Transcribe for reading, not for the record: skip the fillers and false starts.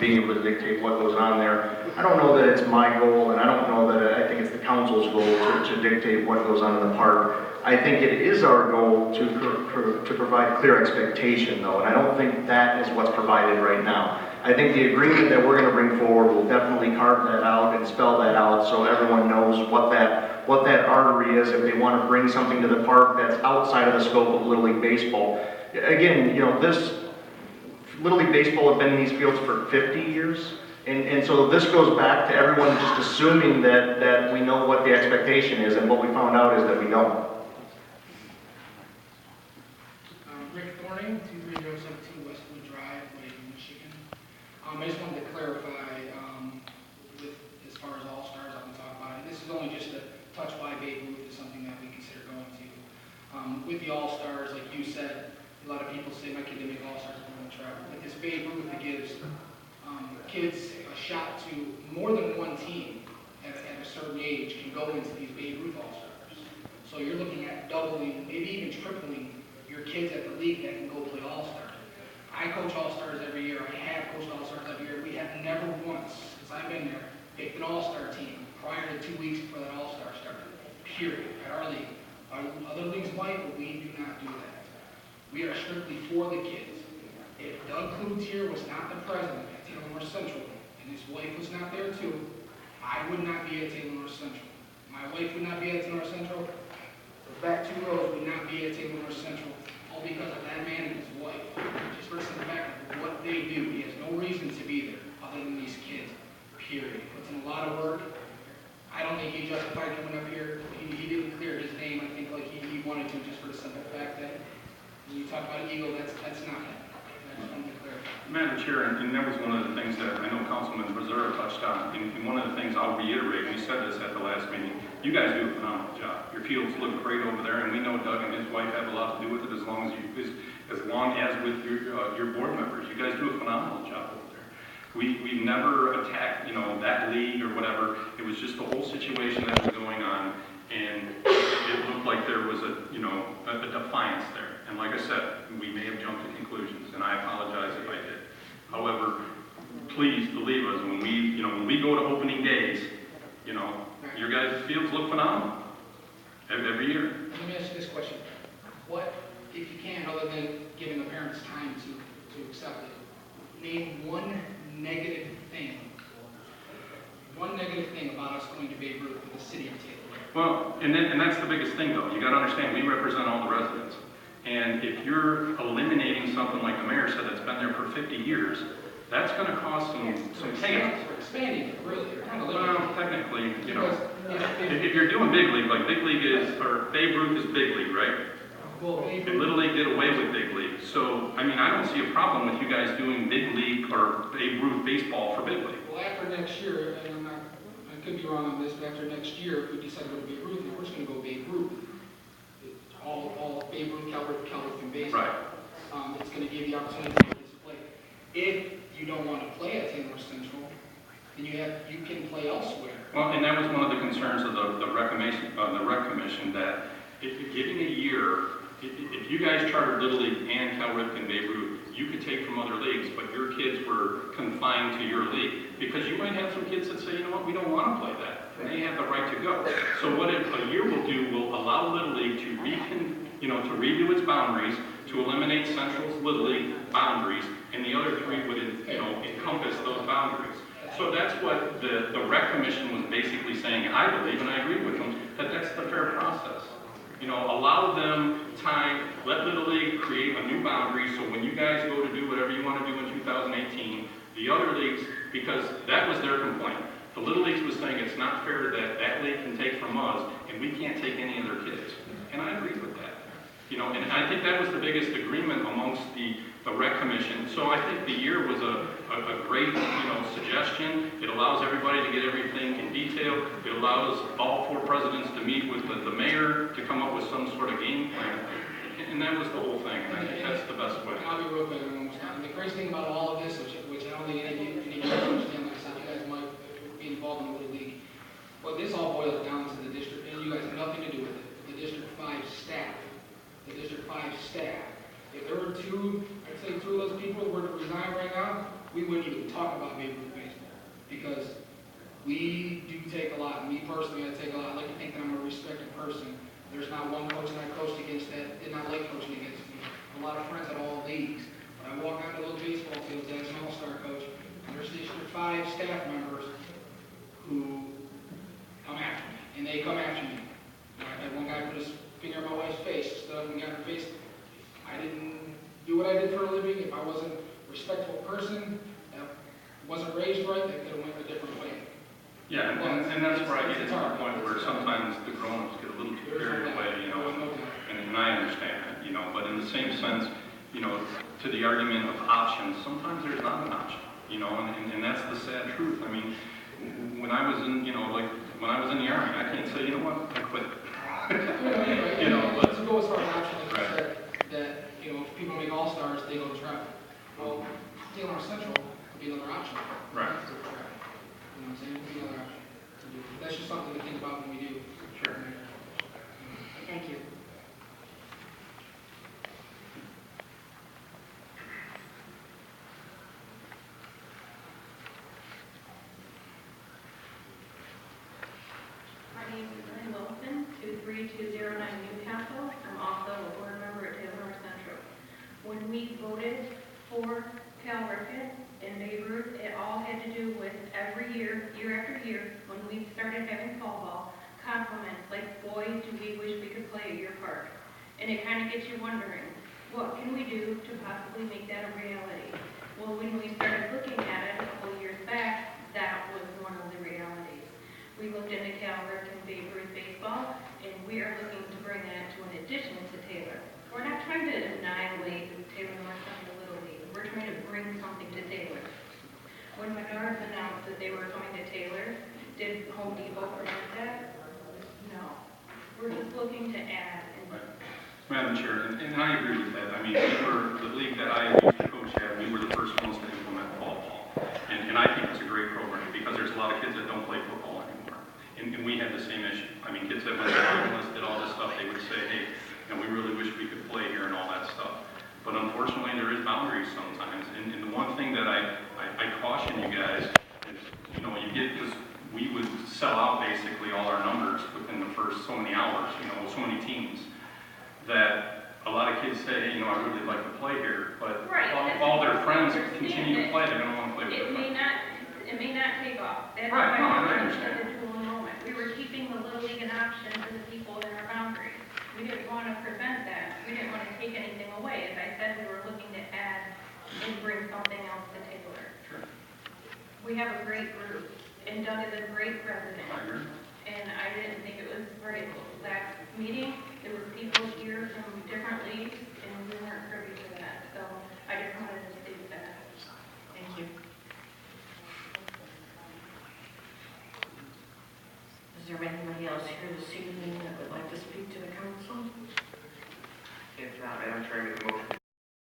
being able to dictate what goes on there. I don't know that it's my goal, and I don't know that I think it's the council's goal to dictate what goes on in the park. I think it is our goal to provide clear expectation, though, and I don't think that is what's provided right now. I think the agreement that we're going to bring forward will definitely carve that out and spell that out so everyone knows what that artery is if they want to bring something to the park that's outside of the scope of Little League Baseball. Again, this Little League Baseball have been in these fields for 50 years. And so this goes back to everyone just assuming that we know what the expectation is, and what we found out is that we don't. Thorning, 23072 Westwood Drive, Lakewood, Michigan. I just wanted to clarify with as far as All-Stars, I've been talking about it. This is only just a touch by Babe Ruth is something that we consider going to. With the All-Stars, like you said, a lot of people say my kid didn't make All-Stars, I'm going to travel. But this Babe Ruth gives kids a shot to more than one team at a certain age can go into these Babe Ruth All-Stars. So you're looking at doubling, maybe even tripling your kids at the league that can go play All-Stars. I coach All-Stars every year. I have coached All-Stars every year. We have never once, since I've been there, picked an All-Star team prior to 2 weeks before that All-Star started, period, at our league. Other leagues might, but we do not do that. We are strictly for the kids. If Doug Cloutier was not the president at Taylor North Central, and his wife was not there too, I would not be at Taylor North Central. My wife would not be at Taylor North Central. The back 2 rows would not be at Taylor North Central, all because of that man and his wife. Just for the fact of what they do. He has no reason to be there other than these kids, period. He puts in a lot of work. I don't think he justified coming up here. He didn't clear his name, I think, like he wanted to, just for the simple fact that when you talk about ego, that's not him. I just wanted to clarify. Madam Chair, and that was one of the things that I know Councilman Reserve touched on, and one of the things I'll reiterate, we said this at the last meeting, you guys do a phenomenal job. Your fields look great over there, and we know Doug and his wife have a lot to do with it as long as with your board members. You guys do a phenomenal job over there. We've never attacked, that league or whatever. It was just the whole situation that was going on, and it looked like there was a defiance there. And like I said, we may have jumped to conclusions, and I apologize if I did. However, please believe us, when we go to opening days, your guys' fields look phenomenal every year. Let me ask you this question. What, if you can, other than giving the parents time to accept it, name one negative thing about us going to Babe Ruth for the city of Taylor? Well, and that's the biggest thing, though. You got to understand, we represent all the residents. And if you're eliminating something like the mayor said that's been there for 50 years, that's going to cause some chaos. We're expanding it, really. Well, technically, if you're doing big league, like big league or Babe Ruth is big league, right? Well, And Little League did away with big league. So, I don't see a problem with you guys doing big league or Babe Ruth baseball for big league. Well, after next year, and I could be wrong on this, but after next year, if we decide to go to Babe Ruth, we're just going to go Babe Ruth. All Babe Ruth, Calvert through baseball. Right. It's going to give you the opportunity to play. If you don't want to play at Taylor Central, then you can play elsewhere. Well, and that was one of the concerns of the rec commission that giving a year, if you guys chartered Little League and Cal Ripken Babe Ruth, you could take from other leagues, but your kids were confined to your league because you might have some kids that say, you know what, we don't want to play that, and they have the right to go. So what a year will do will allow Little League to redo its boundaries, to eliminate Central's Little League boundaries, and the other 3 would encompass those boundaries. So that's what the rec commission was basically saying. I believe, and I agree with them, that that's the fair process. Allow them time, let Little League create a new boundary so when you guys go to do whatever you want to do in 2018, the other leagues, because that was their complaint. The Little Leagues was saying it's not fair that league can take from us and we can't take any of their kids. And I agree with that. And I think that was the biggest agreement amongst the rec commission. So I think the year was a great suggestion. It allows everybody to get everything in detail. It allows all 4 presidents to meet with the mayor to come up with some sort of game plan. And that was the whole thing. And I think that's the best way. I'll be real quick. And the crazy thing about all of this, which I don't think any of you understand, like I said, you guys might be involved in the Little League. But this all boils down to the district, and you guys have nothing to do with it. The District 5 staff. The District 5 staff. If there were 2, I'd say 2 of those people were to resign right now, we wouldn't even talk about Babe Ruth baseball, because we do take a lot. Me personally, I take a lot. I like to think that I'm a respected person. There's not one coach that I coached against that did not like coaching against me. A lot of friends at all leagues. But I walk onto those baseball fields as an all-star coach, and there's these 5 staff members who come after me, and they come after me. I had one guy put his finger in my wife's face, stood up and got her face. If I didn't do what I did for a living, if I wasn't a respectful person, that wasn't raised right, that could have went a different way. Yeah, and that's where I get to the point where sometimes the grown-ups get a little too carried away, you know, and I understand that, you know, but in the same sense, you know, to the argument of options, sometimes there's not an option, you know, and that's the sad truth. I mean, when I was in, you know, like, when I was in the Army, I can't say, you know what, I quit. You know, but let's go as far as option, like right. you said, that, you know, if people make all-stars, they go to travel. Well, Taylor Central could be another option. Right. You know what I'm saying? Could be another option to do. That's just something to think about when we do. Sure. Thank you. My name is Lynn Wilson, 23209 Newcastle. I'm also a board member at Taylor Central. When we voted for Cal Ripken and Babe Ruth, it all had to do with every year, year after year, when we started having fall ball, compliments like, boy, do we wish we could play at your park. And it kind of gets you wondering, what can we do to possibly make that a reality? Well, when we started looking at it a couple years back, that was one of the realities. We looked into Cal Ripken Babe Ruth baseball, and we are looking to bring that to an addition to Taylor. We're not trying to annihilate Taylor North Central Little League. We're trying to bring something to Taylor. When Menards announced that they were coming to Taylor, did Home Depot prevent that? No. We're just looking to add. Right. Madam Chair, and I agree with that. I mean, we were, the league that I used to coach at, we were the first ones to implement fall ball. And I think it's a great program because there's a lot of kids that don't play football anymore. And we had the same issue. I mean, kids that went to homeless, did all this stuff, they would say, hey, you know, we really wish we could play here and all that stuff. But unfortunately, there is boundaries sometimes. And the one thing that I caution you guys is, you know, you get this, we would sell out basically all our numbers within the first so many hours, you know, so many teams, that a lot of kids say, hey, you know, I really like to play here, but Right, if all their friends continue to play, they're going to want to play with It their may friends. not take off. That's Right, no, why I we understand. did the dual enrollment. We were keeping the Little League an option for the people in our boundaries. We didn't want to prevent that. We didn't want to take anything away. As I said, we were looking to add and bring something else to Taylor. Sure. We have a great group, and Doug is a great president. I agree. And I didn't think it was right. Last meeting, there were people here from different leagues, and we weren't privy to that. So I just wanted to state that. Thank you. Is there anybody else here this evening that would like to speak to the council? If not, Madam Chair, I make a motion